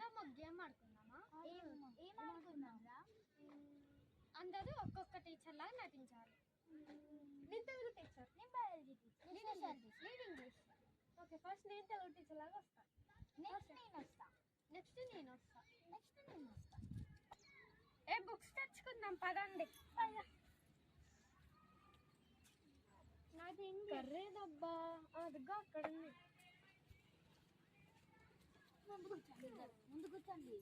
అందరం ఒక గేమ్ ఆడుకుందామా? ఏం ఆడుకుందాంరా? అందరూ ఒక్కొక్క టీచర్ లాగా నటించాలి. నేను తెలుగు టీచర్, నేను బయాలజీ టీచర్, నేను ఇంగ్లీష్. ఓకే, ఫస్ట్ నేను తెలుగు టీచర్ లాగా వస్తా. నెక్స్ట్ నేను వస్తా. ఏ బుక్స్ తెచ్చుకుందాం పదండి. నాది కర్రేదబ్బా, అదిగా అక్కడ ఉంది. ముందు కూర్చోండి.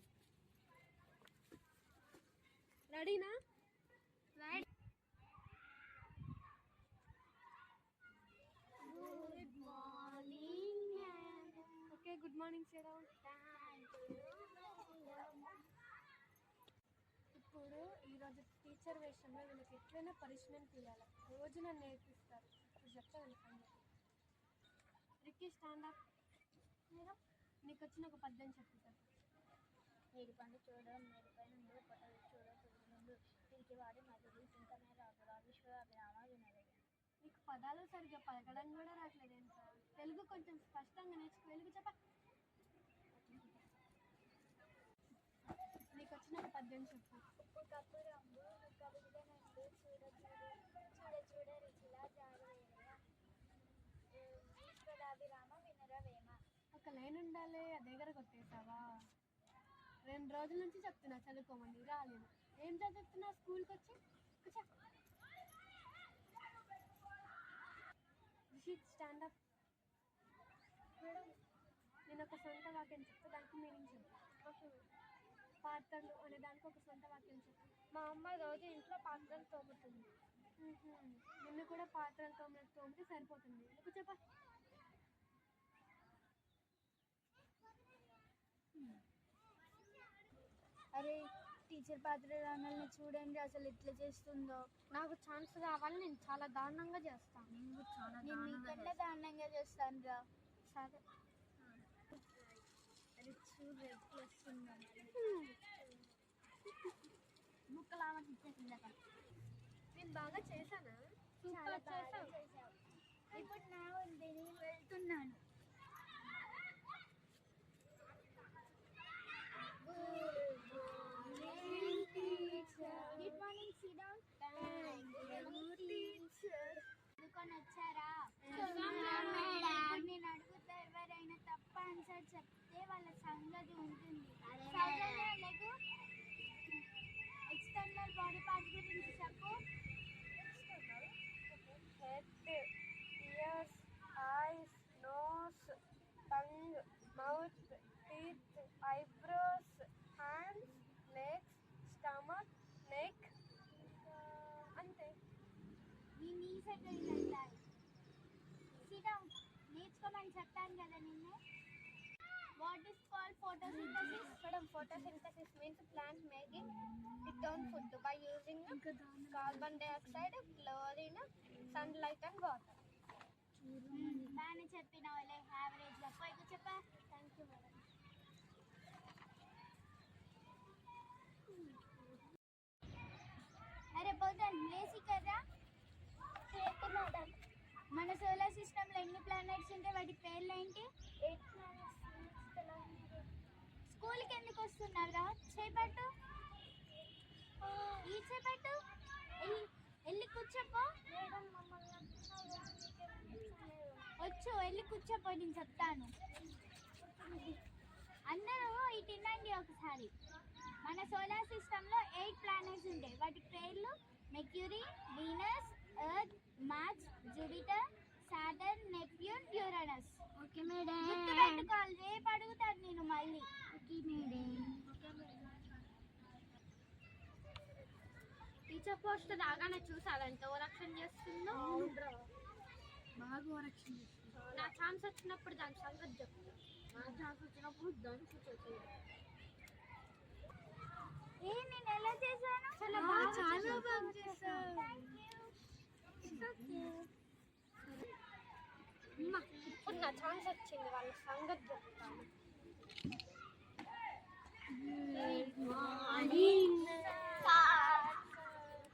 రెడీనా? Good morning. Okay, good morning Sriram. ఇప్పుడు ఈరోజు టీచర్ వేషంలో వీళ్ళకి ఎట్లయినా పనిష్మెంట్ ఇవ్వాలి. రోజు నన్ను నేర్పిస్తారు. ఇప్పుడు చెప్తా వెళ్ళండి. Ricky stand up. మీరు నీకు వచ్చిన ఒక పద్యం చెప్తారు. నీటి పండు చూడడం మేలుపై నుండి చూడ ముందు తిరిగి వాడి మధులు సింకమే రాదురా విశ్వ అభిరామ వినదయ్య. నీకు పదాలు సరిగ్గా పలకడం కూడా రావట్లేదు ఏంట? తెలుగు కొంచెం స్పష్టంగా నేర్చుకో. తెలుగు చెప్ప. నీకు వచ్చిన ఒక పద్యం చెప్పు. కప్పు రంగు కవిత నుండి చూడ రుచిలా జాగవేమ విశ్వదాభిరామ వినరవేమ. ఒక లైన్ ఉండాలి, అదే దగ్గర కొట్టేసావా? 2 రోజుల నుంచి చెప్తున్నా చదువుకోమని, రాలేదు. ఏం చదువుతున్నా? స్కూల్కి వచ్చి కూర్చో. Rishith stand up. నేను ఒక సొంత వాక్యం చెప్తే దానికి మీనింగ్ చెప్పు. పాత్రలు అనే దానికి ఒక సొంత వాక్యం చెప్పు. మా అమ్మ రోజు ఇంట్లో పాత్రలు తోముతుంది. నిన్ను కూడా పాత్రలు తోమితే సరిపోతుంది. ఎందుకు చెప్ప. అరే టీచర్ పాత్ర రానల్ని చూడండి అసలు ఎట్లా చేస్తుందో. నాకు ఛాన్స్ కావాలి, నేను చాలా దారుణంగా చేస్తాను. నేను మీకన్నా దారుణంగా చేస్తాను రా. సరే, అది చూడు ఎట్లా వస్తుందో. ముక్కలు ఆమెకి ఇచ్చేసింది అక్కడ. నేను బాగా చేశానా? చాలా చేసావు. ఇప్పుడు నా ఉంది, నేను వెళ్తున్నాను. Good morning Sriram. అందుకొని వచ్చారా? నేను అడుగుతా, ఎవరైనా తప్ప ఆన్సర్ చెప్తే వాళ్ళ సంగతి ఉంటుంది. ఎక్స్టర్నల్ బాడీ పార్ట్స్ గురించి చెప్పు. Head, ears, eyes, nose, tongue, mouth, teeth, eyebrows, hands, legs, stomach, neck, అంతే. నేను ఈ సెట్ వెళ్ళాలి. శ్రీరామ్ నేర్చుకోమని చెప్పాను కదా నిన్నే. What is called photosynthesis? Madam, photosynthesis means plant making its own food by using carbon dioxide, chlorine, sunlight and water. బాగానే చెప్పిన వాళ్ళే యావరేజ్గా. పోయి చెప్పా. Thank you, madam. అరే పోతాను, లేచి కదా. మేడం, మన సోలార్ సిస్టంలో ఎన్ని ప్లానెట్స్ ఉంటాయి? వాటి పేర్లు ఏంటి? 8 planets. స్కూల్కి ఎందుకు వస్తున్నారా? చేపట్టు, ఈ చేపట్టు, వెళ్ళి కూర్చోపో. వచ్చు, వెళ్ళి కూర్చోపో, నేను చెప్తాను. అందరూ ఇటు వినండి ఒకసారి. మన సోలార్ సిస్టంలో 8 ప్లానెట్స్ ఉంటాయి. వాటి పేర్లు Mercury, Venus, Earth, Mars, Jupiter, Saturn, Neptune, Uranus. Okay madam. గుర్తుపెట్టుకోవాలి, రేపు అడుగుతాను నేను మళ్ళీ. Okay madam. టీచర్ పోస్ట్ రాగానే చూసాలంటే ఓవరాక్షన్ చేస్తుందో. బాగా ఓవరాక్షన్ చేస్తుంది. నా ఛాన్స్ వచ్చినప్పుడు దాని సంగతి చెప్తా. నా ఛాన్స్ వచ్చినప్పుడు దాన్ని కూర్చోచ్చు. నేను ఎలా చేశాను? చాలా బాగా చేశాను. ఇప్పుడు నా ఛాన్స్ వచ్చింది, వాళ్ళ సంగతి చెప్తాను.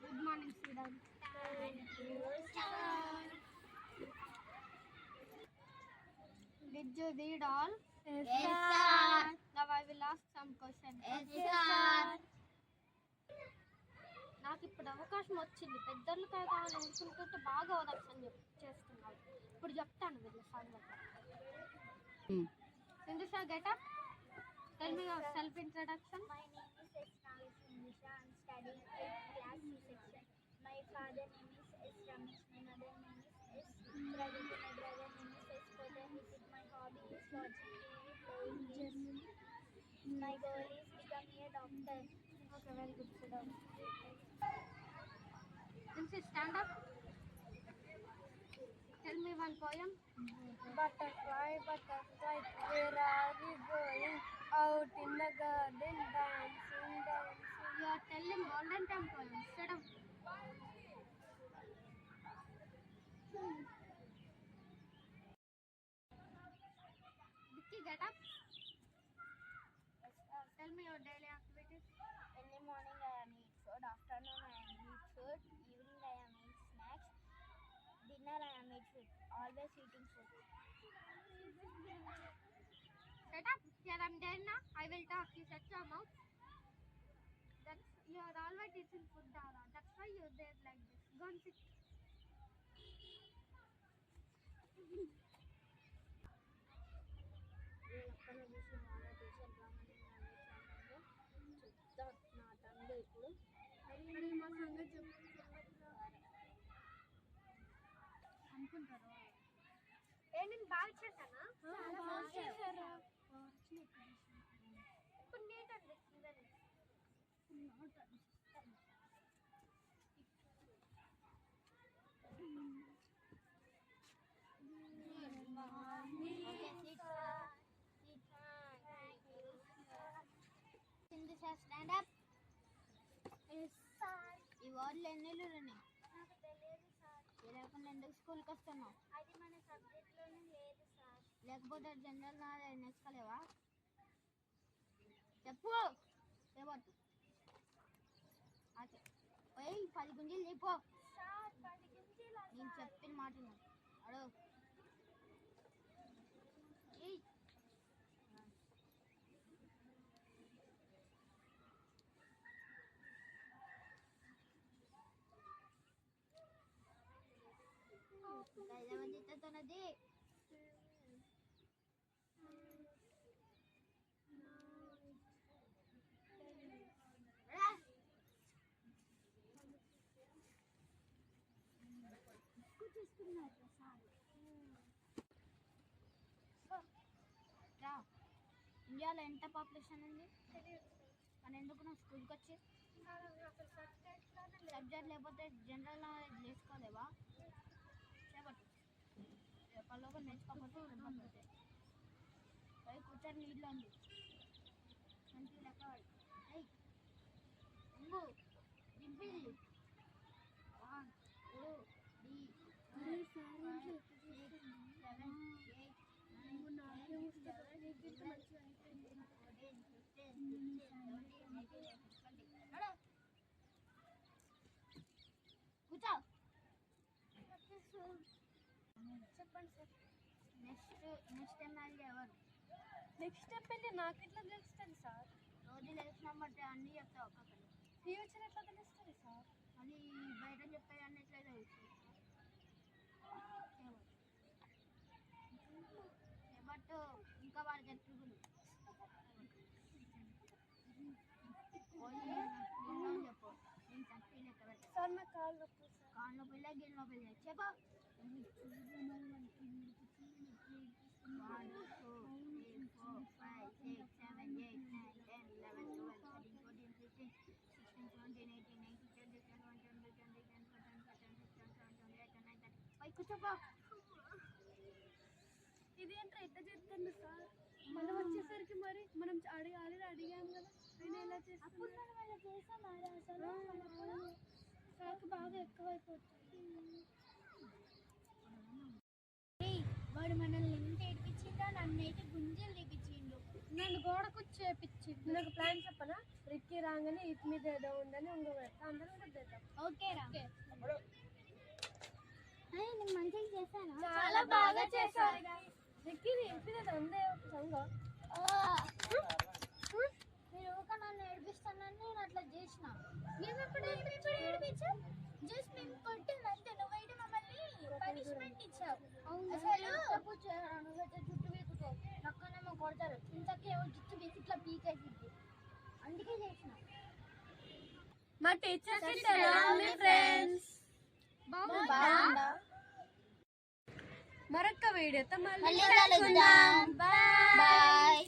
Good morning Sriram. Did you read all? Yes, sir. Now I will ask some questions. Yes, sir. నాకు ఇప్పుడు అవకాశం వచ్చింది. పెద్దలు కదా అని అనుకుంటుంటే బాగా అవకాశం చేస్తున్నావు. ఇప్పుడు చెప్తాను వీళ్ళ సంగతి. Sindhusha, get up. Tell me your self-introduction. My name is Sindhusha. I'm studying 8th class C section. My father name is S. Ramesh. My mother name is S. Pragati. My brother name is S. Kodanipit. My hobby is watching TV, playing games. My goal is becoming a doctor. Okay, very good. Sit down. Sindhusha, stand up. Tell me one poem. Butterfly, butterfly, where are you going? Out in the garden, dancing, dancing. You are telling golden time poems. Sit down. Vicky, get up. Tell me your daily activities. Early morning I am eat food. Afternoon I am eat food. Evening I am eat snacks. Dinner I am eat food. Always eating food. Shut up. Here I'm there now. I will talk. You shut your mouth. You are always eating food, Dara. That's why you're there like this. Go and sit. మా సంగతి అనుకుంటారు. నేను బాగా చేశానా? బాగా చేశారా? ఇప్పుడు neat అనిపిస్తుంది. Sindhusha, stand up. Yes, sir. ఈ వార్డులో ఎన్ని ఇల్లులు ఉన్నాయి? నాకు తెలియదు సార్. లేకుండా ఎందుకు స్కూల్కి వస్తున్నావు? అది మన సబ్జెక్ట్లోనే లేదు సార్. లేకపోతే జనరల్ నాలెడ్జ్ నేర్చుకోలేవా? చెప్పు. చెప్పు. అదే పోయి 10 గుంజీలు చెప్పు. సార్ 10 గుంజీలా? నేను చెప్పిన మాట అడుగు. తనది ఇండియాలో ఎంత పాపులేషన్ ఉంది? అని ఎందుకు నా స్కూల్కి వచ్చి సబ్జెక్ట్ లేకపోతే జనరల్ నాలెడ్జ్ నేర్చుకోలేవా? చేపట్టు రేపల్లో కూడా నేర్చుకోకపోతే వెళ్ళిపోతే పై కూర్చొని నీళ్ళు ఉంది మంచి లెక్క ఇంగు దింపింది 1 2 3 4 5 6 7 కూర్చో. చెప్పండి సార్. నెక్స్ట్ ఎమ్మెల్యే ఎవరు? నెక్స్ట్ ఎమ్మెల్యే నాకు ఎట్లా తెలుస్తుంది సార్? రోజు లేచిన బట్టి అన్నీ చెప్తావు ఒక్కొక్కరు. ఫ్యూచర్ ఎట్లా తెలుస్తుంది సార్? మళ్ళీ బయట చెప్పే అన్నీ ఎట్లా తెలుస్తుంది? బట్ ఇంకా వాడికి ఎత్తుగులు పోయి చెప్పు. నేను చక్కీ లెక్క పెట్టా సార్ నాకు కాళ్ళు నొప్పి సార్. కాళ్ళు పిల్ల గిన్నె పిల్ల చెప్పు. 1 2 3 4 5 6 7 8 9 10 11 12 13 14 15 16 17 18 19 20 21 22 23 24 25 26 27 28 29 30 కూర్చోపో. ఇదేంట్రా ఎట్లా చేస్తుంది సార్? మనం వచ్చేసరికి మరి మనం అడిగాం కదా, ఆయన ఎలా చేస్తున్నారు? నాకు బాగా ఎక్కువైపోతుంది. వాడు మనల్ని ఎంత ఏడిపించిందో నన్ను అయితే గుంజలు తెప్పించిండు. నన్ను గోడకు చేపించింది. నాకు ప్లాన్ చెప్పనా? రిక్కి రాగానే ఇటు మీద ఏదో ఉందని ఉంగ పెడతా, అందరం వద్దేద్దాం. ఓకేరా? నేను మంచిగా చేశాను. చాలా బాగా చేశారు. ఎక్కిరి ఎక్కితే అందే సంగ మీరు ఒక నన్ను ఏడిపిస్తానని నేను అట్లా చేసిన. మేము ఎప్పుడు ఏడిపించాం? జస్ట్ మేము కొట్టాను అంతే. నువ్వైతే మమ్మల్ని పనిష్మెంట్ ఇచ్చావు. అసలు నువ్వైతే జుట్టు పీకుతావు, నక్కనేమో కొడతారు, ఇంతకేమో జుట్టు పీకి ఇట్లా పీకేసింది. అందుకే చేసిన. మా టీచర్స్ ఫ్రెండ్స్ మరొక వీడియోతో మళ్ళీ కలుద్దాం. బాయ్.